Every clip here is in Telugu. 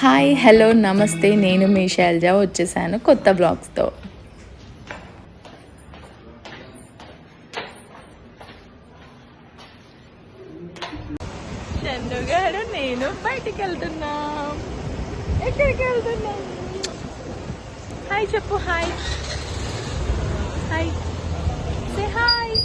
హాయ్ హలో నమస్తే నేను మీ శైలజ వచ్చేసాను కొత్త బ్లాగ్స్తో. చందు గారు నేను బయటికి వెళ్తున్నాం. ఎక్కడికి వెళ్తున్నాం? హాయ్ చెప్పు. Hi hi say hi.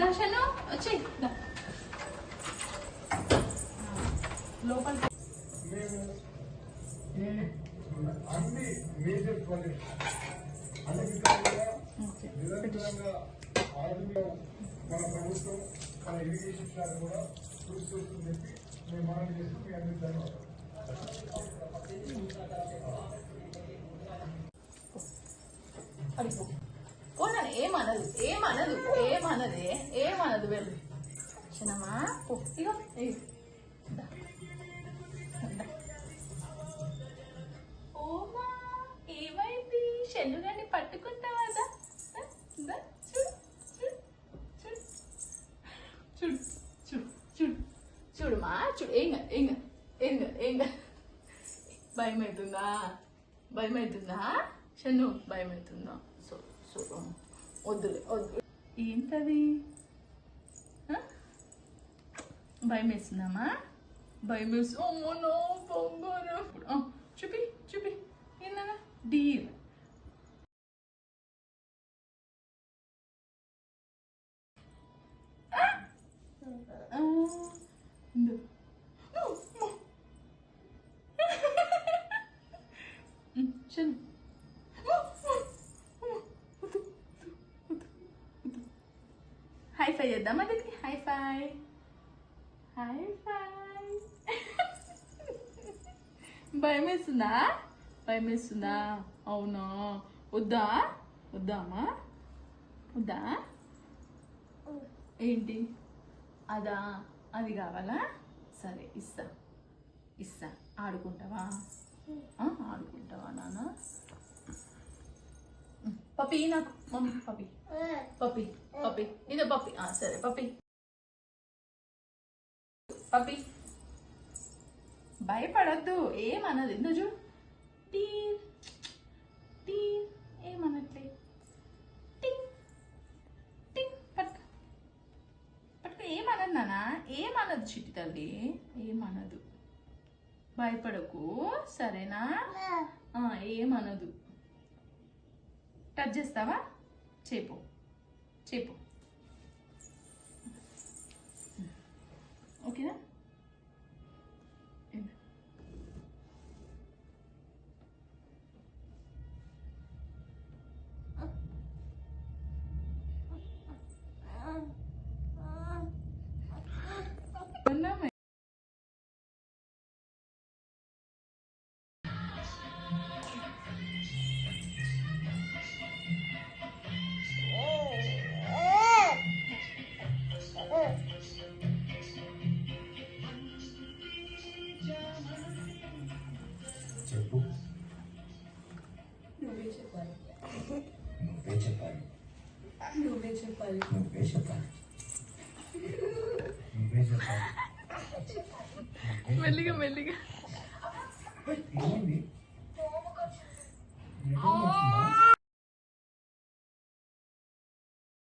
దర్శనం వచ్చి లోపల అన్ని మేజర్ ప్రాజెక్ట్స్ అన్ని విధాలుగా నిరంతరంగా ఆరోగ్యంలో మన ప్రభుత్వం మన ఇరిగేషన్ శాఖ కూడా కృషి చేస్తుందని చెప్పి మేము మనం చేసి మీ అందరి ధన్యవాదాలు. ఏమనదు ఏమనదు ఏమనదే ఏమనదు వెళ్ళు చిన్నమ్మా. ఇగో ఓమా ఏమైంది? శనుగాన్ని పట్టుకుంటావా? చూడు చూడు చూడు చూడుమా చూడు. ఏంగ భయమవుతుందా? భయమవుతుందా షన్ను? భయమవుతుందా? సో వద్దులే వద్దు. ఏంటది? భయం వేస్తుందమ్మా? భయం వేస్తు అమ్మో బొంగరం. చూపి చూపి ఏందన్నా డీర్. హై ఫై చేద్దాం అదికి. హై ఫై హై ఫై. భయం వేస్తుందా? భయం వేస్తుందా? అవునా? వద్దా వద్దామా? వద్దా? ఏంటి అదా? అది కావాలా? సరే ఇస్తా ఇస్తా. ఆడుకుంటావా? ఆడుకుంటావా నాన్న? పప్పి నాకు మమ్మీ. పప్పి పప్పి పప్పి ఇదో పప్పి. సరే పప్పి పప్పి. భయపడద్దు ఏమన్నది. ఇందో చూడు టీర్ టీర్ ఏమన్నట్లే. టింగ్ టింగ్ పట్టు పట్టు. ఏమన్నది నాన్న? ఏమన్నది చిట్టి తల్లి? ఏమన్నదు. భయపడకు సరేనా? ఏమనదు. టచ్ చేస్తావా? చేపు చేపు. ఓకేనా? చెప్పు. నువ్వే చెప్పాలి. నువ్వే చెప్పాలి. నువ్వే చెప్పాలి. నువ్వే చెప్పాలి. నువ్వే చెప్పాలి. మెల్లిగా మెల్లిగా ఏమైంది? నిజం వచ్చిందా?